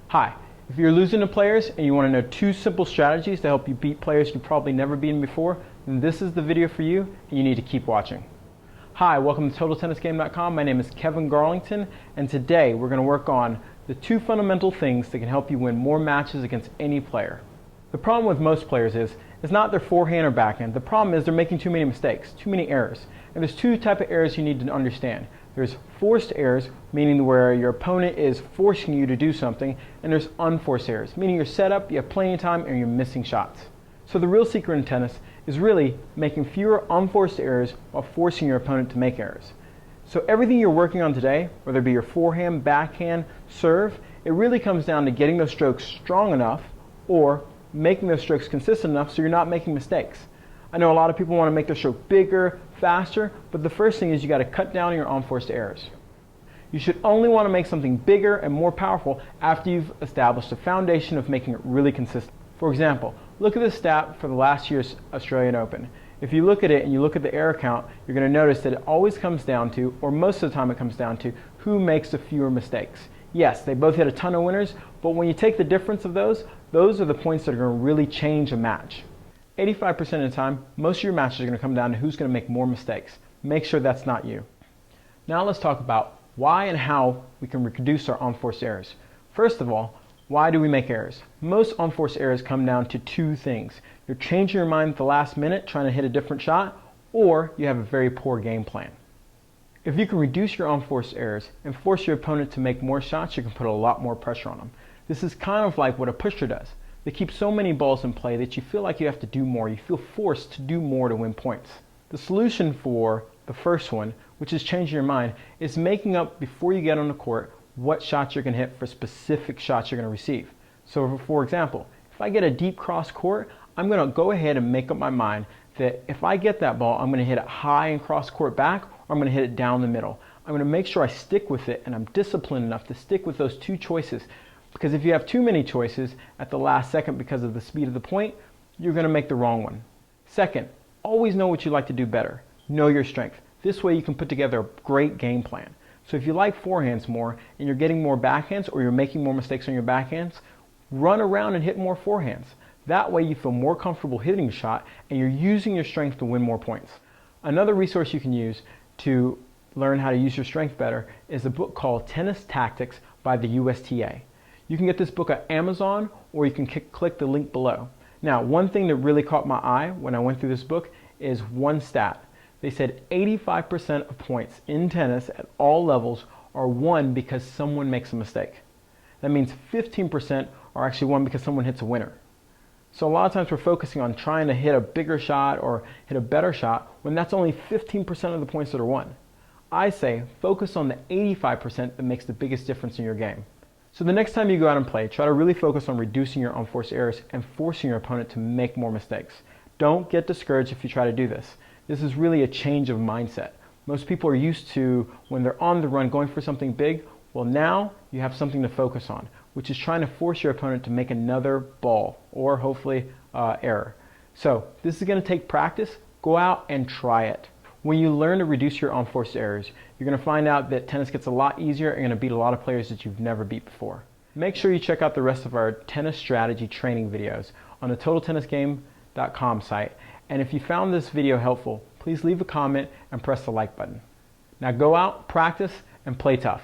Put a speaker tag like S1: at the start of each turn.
S1: Hi, if you're losing to players and you want to know 2 simple strategies to help you beat players you've probably never beaten before, then this is the video for you and you need to keep watching. Hi, welcome to TotalTennisGame.com. My name is Kevin Garlington and today we're going to work on the 2 fundamental things that can help you win more matches against any player. The problem with most players is not their forehand or backhand. The problem is they're making too many mistakes, too many errors. And there's 2 types of errors you need to understand. There's forced errors, meaning where your opponent is forcing you to do something, and there's unforced errors, meaning you're set up, you have plenty of time, and you're missing shots. So the real secret in tennis is really making fewer unforced errors while forcing your opponent to make errors. So everything you're working on today, whether it be your forehand, backhand, serve, it really comes down to getting those strokes strong enough or making those strokes consistent enough so you're not making mistakes. I know a lot of people want to make their stroke bigger, faster, but the first thing is you got to cut down your unforced errors. You should only want to make something bigger and more powerful after you've established a foundation of making it really consistent. For example, look at this stat for the last year's Australian Open. If you look at it and you look at the error count, you're going to notice that it always comes down to, or most of the time it comes down to, who makes the fewer mistakes. Yes, they both hit a ton of winners, but when you take the difference of those are the points that are going to really change a match. 85% of the time, most of your matches are going to come down to who's going to make more mistakes. Make sure that's not you. Now let's talk about why and how we can reduce our unforced errors. First of all, why do we make errors? Most unforced errors come down to 2 things. You're changing your mind at the last minute trying to hit a different shot, or you have a very poor game plan. If you can reduce your unforced errors and force your opponent to make more shots, you can put a lot more pressure on them. This is kind of like what a pusher does. They keep so many balls in play that you feel like you have to do more. You feel forced to do more to win points. The solution for the first one, which is changing your mind, is making up before you get on the court what shots you're going to hit for specific shots you're going to receive. So for example, if I get a deep cross court, I'm going to go ahead and make up my mind that if I get that ball, I'm going to hit it high and cross court back, or I'm going to hit it down the middle. I'm going to make sure I stick with it and I'm disciplined enough to stick with those 2 choices. Because if you have too many choices at the last second because of the speed of the point, you're going to make the wrong one. Second, always know what you like to do better. Know your strength. This way you can put together a great game plan. So if you like forehands more and you're getting more backhands or you're making more mistakes on your backhands, run around and hit more forehands. That way you feel more comfortable hitting a shot and you're using your strength to win more points. Another resource you can use to learn how to use your strength better is a book called Tennis Tactics by the USTA. You can get this book at Amazon or you can click the link below. Now, one thing that really caught my eye when I went through this book is one stat. They said 85% of points in tennis at all levels are won because someone makes a mistake. That means 15% are actually won because someone hits a winner. So a lot of times we're focusing on trying to hit a bigger shot or hit a better shot when that's only 15% of the points that are won. I say focus on the 85% that makes the biggest difference in your game. So the next time you go out and play, try to really focus on reducing your unforced errors and forcing your opponent to make more mistakes. Don't get discouraged if you try to do this. This is really a change of mindset. Most people are used to, when they're on the run, going for something big. Well, now you have something to focus on, which is trying to force your opponent to make another ball or hopefully error. So this is going to take practice. Go out and try it. When you learn to reduce your unforced errors, you're going to find out that tennis gets a lot easier and you're going to beat a lot of players that you've never beat before. Make sure you check out the rest of our tennis strategy training videos on the TotalTennisGame.com site. And if you found this video helpful, please leave a comment and press the like button. Now go out, practice, and play tough.